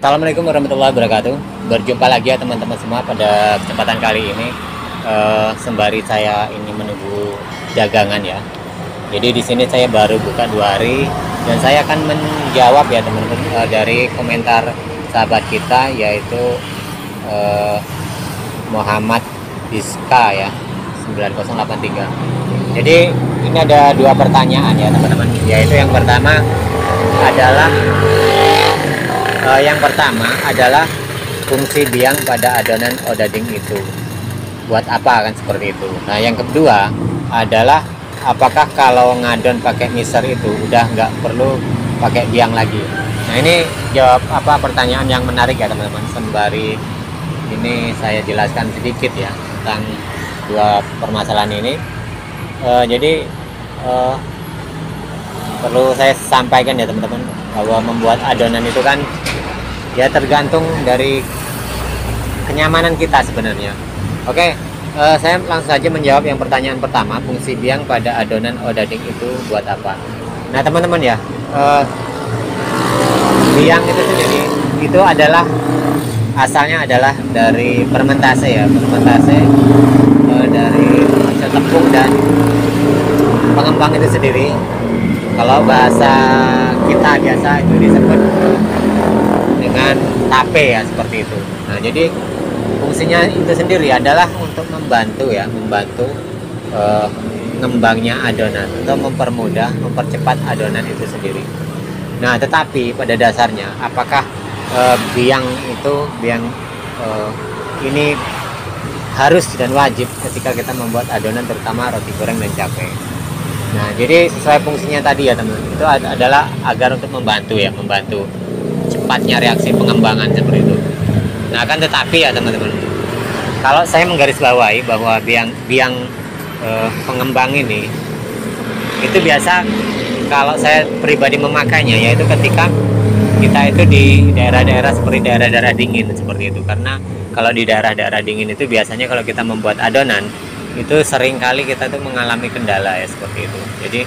Assalamualaikum warahmatullahi wabarakatuh. Berjumpa lagi ya teman-teman semua pada kesempatan kali ini. Sembari saya ini menunggu dagangan ya. Jadi di sini saya baru buka 2 hari dan saya akan menjawab ya teman-teman dari komentar sahabat kita yaitu eh, Muhammad Iska ya 9083. Jadi ini ada 2 pertanyaan ya teman-teman. Yaitu yang pertama adalah fungsi biang pada adonan odading itu buat apa kan seperti itu. Nah yang kedua adalah apakah kalau ngadon pakai mixer itu udah nggak perlu pakai biang lagi. Nah ini jawab pertanyaan yang menarik ya teman-teman. Sembari ini saya jelaskan sedikit ya tentang 2 permasalahan ini. Jadi perlu saya sampaikan ya teman-teman bahwa membuat adonan itu kan ya tergantung dari kenyamanan kita sebenarnya. Oke, saya langsung saja menjawab yang pertanyaan pertama, fungsi biang pada adonan odading itu buat apa. Nah teman-teman ya, biang itu sendiri itu adalah asalnya adalah dari fermentase ya, dari hasil tepung dan pengembang itu sendiri. Kalau bahasa kita biasa itu disebut dengan tape ya, seperti itu. Nah jadi fungsinya itu sendiri adalah untuk membantu ngembangnya adonan atau mempercepat adonan itu sendiri. Nah tetapi pada dasarnya apakah biang ini harus dan wajib ketika kita membuat adonan terutama roti goreng dan cabai. Nah jadi sesuai fungsinya tadi ya teman-teman, itu adalah agar untuk membantu cepatnya reaksi pengembangan seperti itu. Nah kan tetapi ya teman-teman, kalau saya menggarisbawahi bahwa biang pengembang ini itu biasa kalau saya pribadi memakainya yaitu ketika kita itu di daerah-daerah seperti daerah-daerah dingin seperti itu. Karena kalau di daerah-daerah dingin itu biasanya kalau kita membuat adonan itu sering kali kita tuh mengalami kendala ya seperti itu. Jadi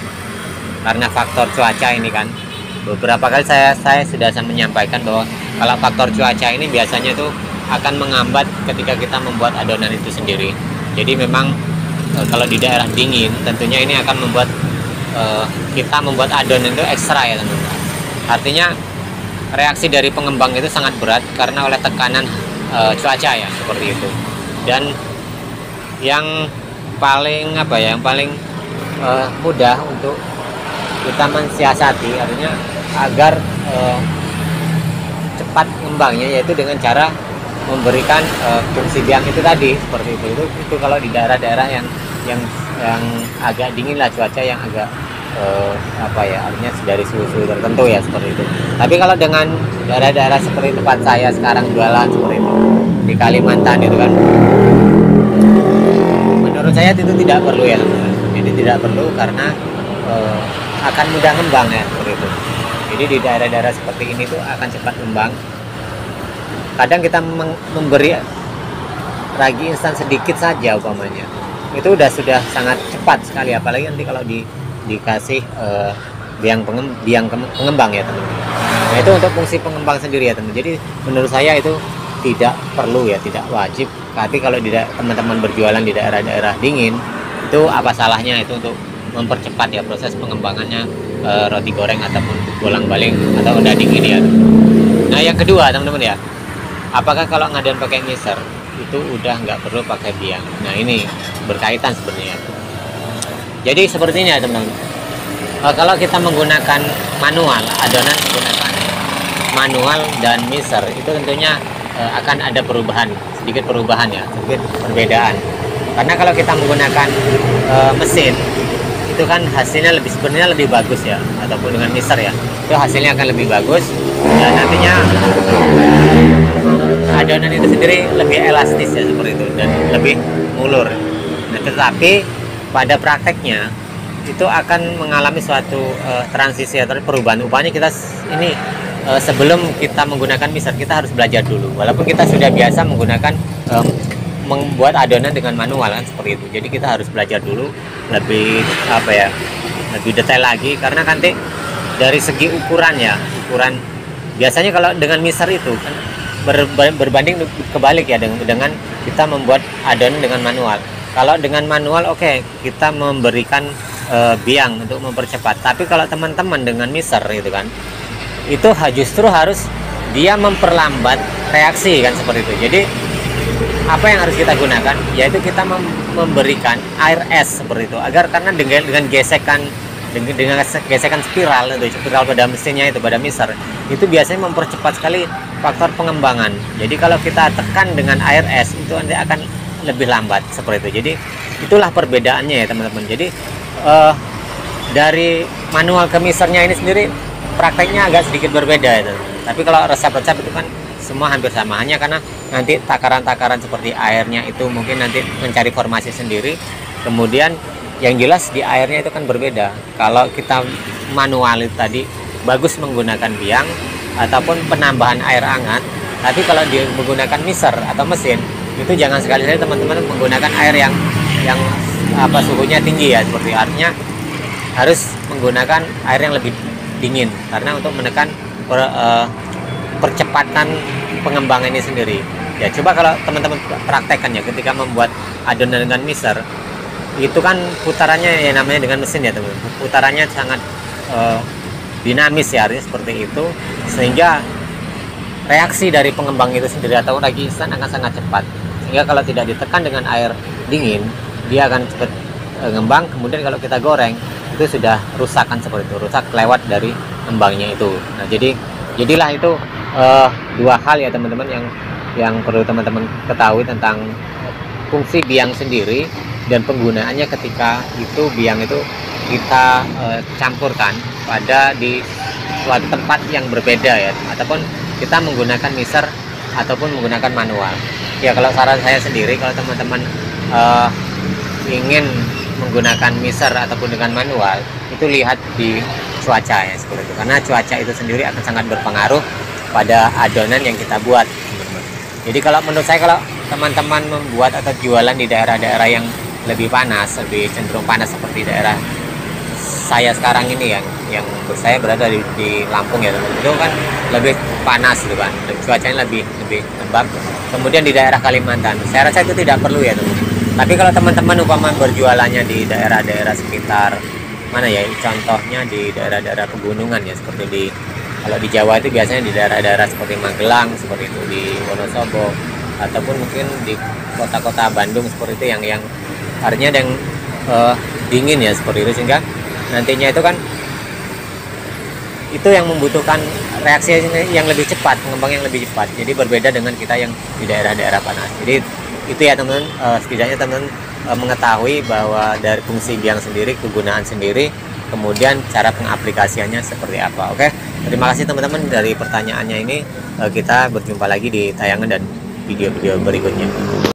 karena faktor cuaca ini kan, beberapa kali saya sudah menyampaikan bahwa kalau faktor cuaca ini biasanya tuh akan menghambat ketika kita membuat adonan itu sendiri. Jadi memang kalau di daerah dingin tentunya ini akan membuat kita membuat adonan itu ekstra ya teman-teman. Artinya reaksi dari pengembang itu sangat berat karena oleh tekanan cuaca ya seperti itu. Dan yang paling mudah untuk kita mensiasati artinya agar cepat ngembangnya yaitu dengan cara memberikan fungsi biang itu tadi seperti itu kalau di daerah-daerah yang agak dingin lah, cuaca yang agak artinya dari suhu tertentu ya seperti itu. Tapi kalau dengan daerah-daerah seperti tempat saya sekarang jualan seperti itu di Kalimantan itu kan, menurut saya itu tidak perlu ya teman-teman. Jadi tidak perlu karena akan mudah ngembang ya seperti itu. Jadi di daerah-daerah seperti ini tuh akan cepat ngembang. Kadang kita memberi ragi instan sedikit saja umpamanya, itu sudah sangat cepat sekali, apalagi nanti kalau dikasih biang pengembang ya teman-teman. Nah itu untuk fungsi pengembang sendiri ya teman-teman. Jadi menurut saya itu tidak perlu ya, tidak wajib. Tapi kalau teman-teman berjualan di daerah-daerah dingin, itu apa salahnya itu untuk mempercepat ya proses pengembangannya roti goreng ataupun bolang-baling atau odading ini ya. Nah yang kedua teman-teman ya, apakah kalau ngadon pakai mixer itu udah nggak perlu pakai biang? Nah ini berkaitan sebenarnya. Jadi sepertinya teman-teman, kalau kita menggunakan manual, adonan menggunakan manual dan mixer itu tentunya akan ada sedikit perubahan ya, sedikit perbedaan. Karena kalau kita menggunakan mesin itu kan hasilnya sebenarnya lebih bagus ya, ataupun dengan mixer ya, itu hasilnya akan lebih bagus dan nantinya adonan itu sendiri lebih elastis ya seperti itu dan lebih mulur. Nah, tetapi pada prakteknya itu akan mengalami suatu transisi atau perubahan. Upahnya kita ini sebelum kita menggunakan mixer kita harus belajar dulu. Walaupun kita sudah biasa menggunakan membuat adonan dengan manual kan seperti itu. Jadi kita harus belajar dulu lebih lebih detail lagi karena nanti dari segi ukuran Biasanya kalau dengan mixer itu kan berbanding kebalik ya dengan kita membuat adonan dengan manual. Kalau dengan manual oke, kita memberikan biang untuk mempercepat. Tapi kalau teman-teman dengan mixer itu kan, itu justru harus dia memperlambat reaksi kan, seperti itu. Jadi apa yang harus kita gunakan, yaitu kita memberikan air es seperti itu, agar karena dengan gesekan spiral itu, spiral pada mesinnya itu, pada mixer itu biasanya mempercepat sekali faktor pengembangan. Jadi kalau kita tekan dengan air es itu nanti akan lebih lambat seperti itu. Jadi itulah perbedaannya ya teman-teman. Jadi dari manual ke mixernya ini sendiri prakteknya agak sedikit berbeda itu. Tapi kalau resep-resep itu kan semua hampir sama, hanya karena nanti takaran-takaran seperti airnya itu mungkin nanti mencari formasi sendiri. Kemudian yang jelas di airnya itu kan berbeda. Kalau kita manual itu tadi bagus menggunakan biang ataupun penambahan air hangat. Tapi kalau dia menggunakan mixer atau mesin itu jangan sekali-kali teman-teman menggunakan air yang suhunya tinggi ya, seperti artinya harus menggunakan air yang lebih dingin karena untuk menekan percepatan pengembangan ini sendiri. Ya coba kalau teman-teman praktekkan ya ketika membuat adonan dengan mixer, itu kan putarannya ya namanya dengan mesin ya teman-teman, putarannya sangat dinamis ya, artinya seperti itu, sehingga reaksi dari pengembang itu sendiri atau lagi instan akan sangat cepat, sehingga kalau tidak ditekan dengan air dingin dia akan cepat ngembang. Kemudian kalau kita goreng itu sudah rusak kan, seperti itu, rusak lewat dari ngembangnya itu. Nah jadilah itu dua hal ya teman-teman yang perlu teman-teman ketahui tentang fungsi biang sendiri dan penggunaannya ketika itu biang itu kita campurkan pada di suatu tempat yang berbeda ya, ataupun kita menggunakan mixer ataupun menggunakan manual. Ya kalau saran saya sendiri, kalau teman-teman ingin menggunakan mixer ataupun dengan manual, itu lihat di cuaca ya, seperti itu, karena cuaca itu sendiri akan sangat berpengaruh pada adonan yang kita buat. Jadi kalau menurut saya, kalau teman-teman membuat atau jualan di daerah-daerah yang lebih panas, lebih cenderung panas seperti daerah saya sekarang ini yang saya berada di Lampung ya teman, itu kan lebih panas gitu kan, cuacanya lebih lembab. Kemudian di daerah Kalimantan saya rasa itu tidak perlu ya teman. Tapi kalau teman-teman umpama berjualannya di daerah-daerah sekitar mana ya, contohnya di daerah-daerah pegunungan ya, seperti kalau di Jawa itu biasanya di daerah-daerah seperti Magelang, seperti itu, di Wonosobo, ataupun mungkin di kota-kota Bandung seperti itu, yang artinya yang dingin ya, seperti itu, sehingga nantinya itu kan itu yang membutuhkan reaksi yang lebih cepat, pengembang yang lebih cepat. Jadi berbeda dengan kita yang di daerah-daerah panas. Jadi itu ya teman-teman, setidaknya teman-teman mengetahui bahwa dari fungsi biang sendiri, kegunaan sendiri, kemudian cara pengaplikasiannya seperti apa. Oke, terima kasih teman-teman dari pertanyaannya ini. Kita berjumpa lagi di tayangan dan video-video berikutnya.